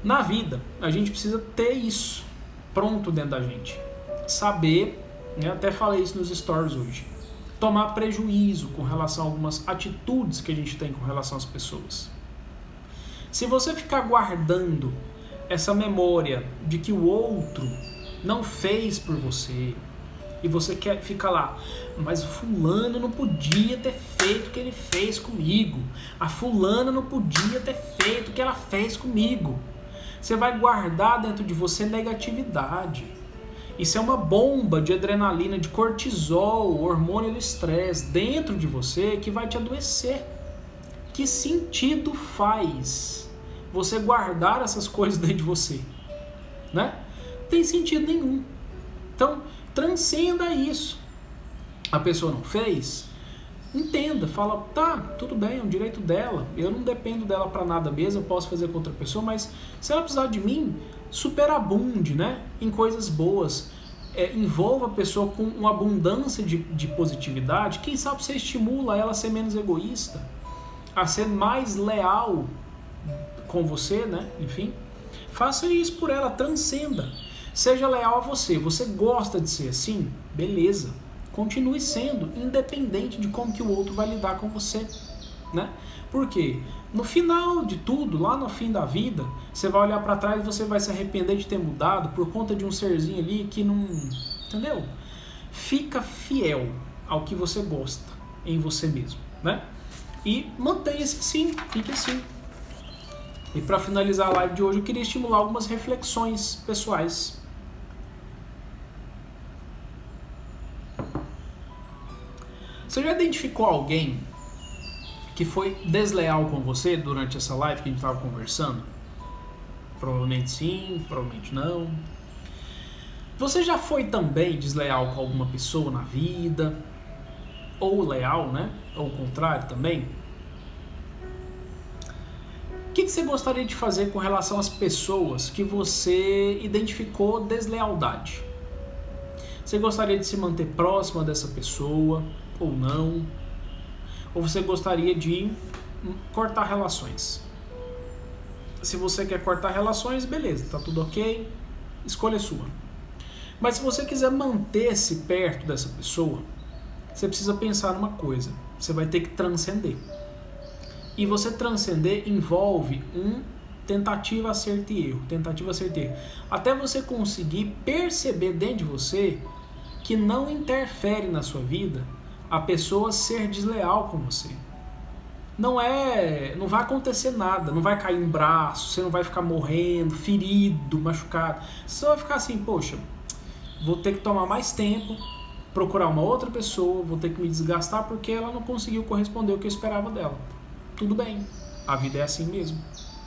na vida a gente precisa ter isso pronto dentro da gente. Saber, né, até falei isso nos stories hoje, tomar prejuízo com relação a algumas atitudes que a gente tem com relação às pessoas. Se você ficar guardando essa memória de que o outro não fez por você, e você fica lá, mas o fulano não podia ter feito o que ele fez comigo, a fulana não podia ter feito o que ela fez comigo. Você vai guardar dentro de você negatividade. Isso é uma bomba de adrenalina, de cortisol, hormônio do estresse dentro de você que vai te adoecer. Que sentido faz você guardar essas coisas dentro de você? Né? Não tem sentido nenhum. Então, transcenda isso. A pessoa não fez? Entenda, fala, tá, tudo bem, é um direito dela, eu não dependo dela para nada mesmo, eu posso fazer com outra pessoa, mas se ela precisar de mim, superabunde, né, em coisas boas, envolva a pessoa com uma abundância de positividade, quem sabe você estimula ela a ser menos egoísta, a ser mais leal com você, né, enfim, faça isso por ela, transcenda, seja leal a você gosta de ser assim? Beleza. Continue sendo, independente de como que o outro vai lidar com você, né? Porque no final de tudo, lá no fim da vida, você vai olhar para trás e você vai se arrepender de ter mudado por conta de um serzinho ali que não... Entendeu? Fica fiel ao que você gosta em você mesmo, né? E mantenha-se assim, fique assim. E para finalizar a live de hoje, eu queria estimular algumas reflexões pessoais. Você já identificou alguém que foi desleal com você durante essa live que a gente estava conversando? Provavelmente sim, provavelmente não. Você já foi também desleal com alguma pessoa na vida? Ou leal, né? Ou o contrário também? O que você gostaria de fazer com relação às pessoas que você identificou deslealdade? Você gostaria de se manter próxima dessa pessoa ou não? Ou você gostaria de cortar relações? Se você quer cortar relações, beleza, tá tudo ok, escolha sua. Mas se você quiser manter-se perto dessa pessoa, você precisa pensar numa coisa, você vai ter que transcender. E você transcender envolve tentativa, acerto e erro, tentativa, acerto e erro. Até você conseguir perceber dentro de você que não interfere na sua vida a pessoa ser desleal com você. Não vai acontecer nada, não vai cair um braço, você não vai ficar morrendo, ferido, machucado. Você vai ficar assim, poxa, vou ter que tomar mais tempo, procurar uma outra pessoa, vou ter que me desgastar porque ela não conseguiu corresponder ao que eu esperava dela. Tudo bem, a vida é assim mesmo.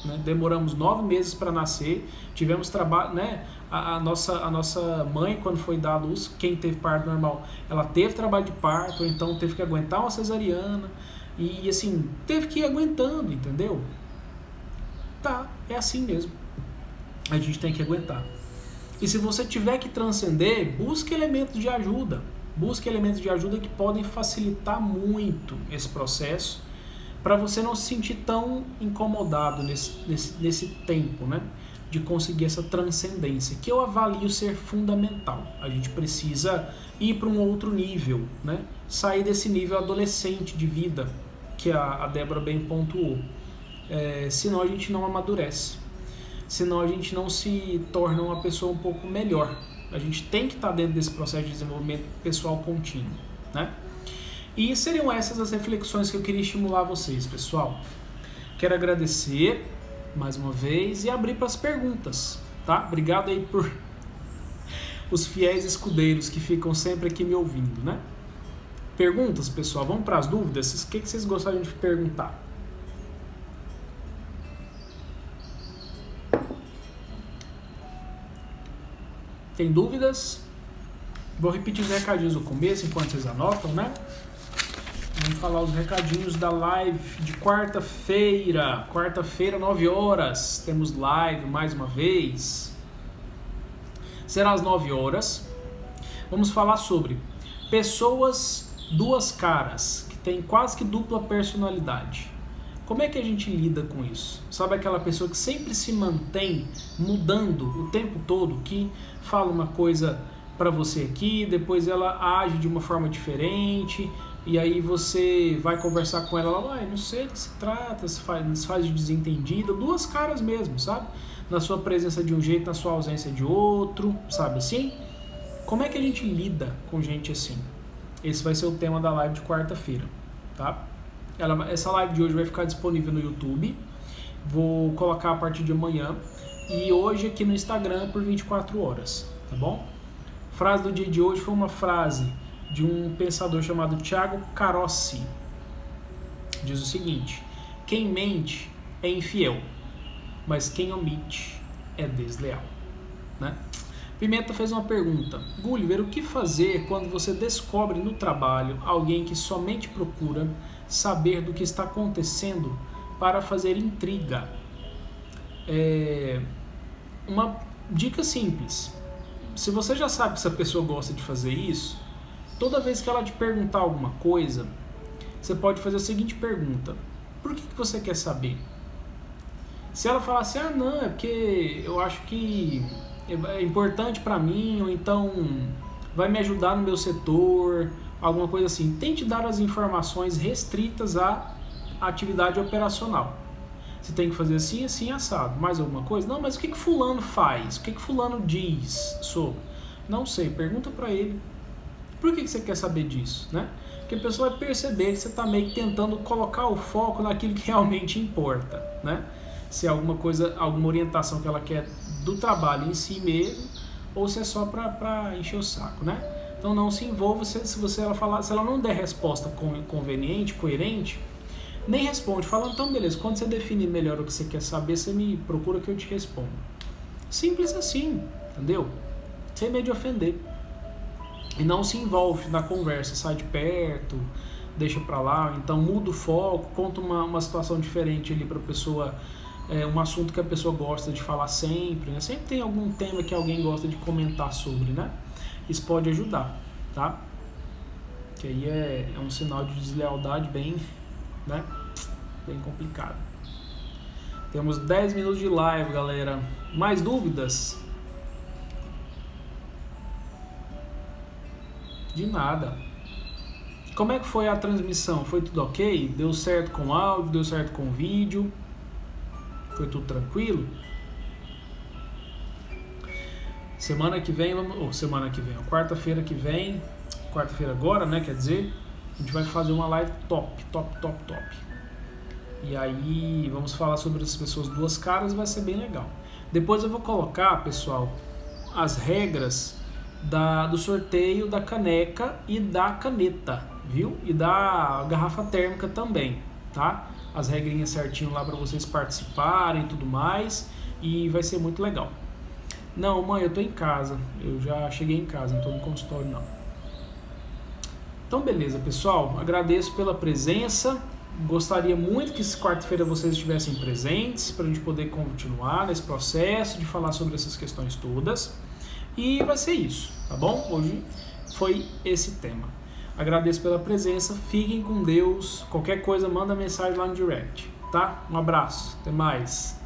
Né? Demoramos 9 meses para nascer, tivemos trabalho, né? A nossa mãe, quando foi dar à luz, quem teve parto normal, ela teve trabalho de parto, ou então teve que aguentar uma cesariana, e assim, teve que ir aguentando, entendeu? Tá, é assim mesmo. A gente tem que aguentar. E se você tiver que transcender, busque elementos de ajuda. Busque elementos de ajuda que podem facilitar muito esse processo, para você não se sentir tão incomodado nesse tempo, né? De conseguir essa transcendência, que eu avalio ser fundamental. A gente precisa ir para um outro nível, né? Sair desse nível adolescente de vida, que a Débora bem pontuou. Senão a gente não amadurece. Senão a gente não se torna uma pessoa um pouco melhor. A gente tem que estar dentro desse processo de desenvolvimento pessoal contínuo, né? E seriam essas as reflexões que eu queria estimular vocês, pessoal. Quero agradecer mais uma vez e abrir para as perguntas, tá? Obrigado aí por os fiéis escudeiros que ficam sempre aqui me ouvindo, né? Perguntas, pessoal, vamos para as dúvidas? O que vocês gostariam de perguntar? Tem dúvidas? Vou repetir os recadinhos no começo, enquanto vocês anotam, né? Vamos falar os recadinhos da live de quarta-feira. Quarta-feira, 9 horas. Temos live mais uma vez. Será às 9 horas. Vamos falar sobre pessoas duas caras, que tem quase que dupla personalidade. Como é que a gente lida com isso? Sabe aquela pessoa que sempre se mantém mudando o tempo todo, que fala uma coisa para você aqui, depois ela age de uma forma diferente, e aí você vai conversar com ela, não sei do que se trata, se faz de desentendida, duas caras mesmo, sabe? Na sua presença de um jeito, na sua ausência de outro, sabe assim? Como é que a gente lida com gente assim? Esse vai ser o tema da live de quarta-feira, tá? Essa live de hoje vai ficar disponível no YouTube, vou colocar a partir de amanhã, e hoje aqui no Instagram por 24 horas, tá bom? A frase do dia de hoje foi uma frase de um pensador chamado Tiago Carossi. Diz o seguinte: quem mente é infiel, mas quem omite é desleal, né? Pimenta fez uma pergunta: Gulliver, o que fazer quando você descobre no trabalho alguém que somente procura saber do que está acontecendo para fazer intriga? Uma dica simples: se você já sabe que essa pessoa gosta de fazer isso, toda vez que ela te perguntar alguma coisa, você pode fazer a seguinte pergunta: por que você quer saber? Se ela falar assim, não, é porque eu acho que é importante para mim, ou então vai me ajudar no meu setor, alguma coisa assim, tente dar as informações restritas à atividade operacional. Você tem que fazer assim, assim, assado. Mais alguma coisa? Não, mas o que fulano faz? O que fulano diz sobre? Não sei, pergunta para ele. Por que você quer saber disso, né? Porque a pessoa vai perceber que você está meio que tentando colocar o foco naquilo que realmente importa, né? Se é alguma coisa, alguma orientação que ela quer do trabalho em si mesmo, ou se é só para encher o saco, né? Então não se envolva se ela não der resposta conveniente, coerente, nem responde, falando, então beleza, quando você definir melhor o que você quer saber, você me procura que eu te respondo. Simples assim, entendeu? Sem medo de ofender. E não se envolve na conversa, sai de perto, deixa pra lá, então muda o foco, conta uma situação diferente ali pra pessoa, um assunto que a pessoa gosta de falar sempre, né? Sempre tem algum tema que alguém gosta de comentar sobre, né? Isso pode ajudar, tá? Que aí é um sinal de deslealdade bem, né? Bem complicado. Temos 10 minutos de live, galera. Mais dúvidas? De nada. Como é que foi a transmissão? Foi tudo ok? Deu certo com o áudio? Deu certo com o vídeo? Foi tudo tranquilo? Semana que vem, quarta-feira que vem, quarta-feira agora, né, quer dizer, a gente vai fazer uma live top. E aí vamos falar sobre as pessoas duas caras, vai ser bem legal. Depois eu vou colocar, pessoal, as regras do sorteio da caneca e da caneta, viu? E da garrafa térmica também, tá? As regrinhas certinho lá para vocês participarem e tudo mais, e vai ser muito legal. Não, mãe, eu tô em casa, eu já cheguei em casa, não tô no consultório não. Então beleza, pessoal, agradeço pela presença, gostaria muito que quarta-feira vocês estivessem presentes para a gente poder continuar nesse processo de falar sobre essas questões todas. E vai ser isso, tá bom? Hoje foi esse tema. Agradeço pela presença, fiquem com Deus. Qualquer coisa, manda mensagem lá no direct, tá? Um abraço, até mais.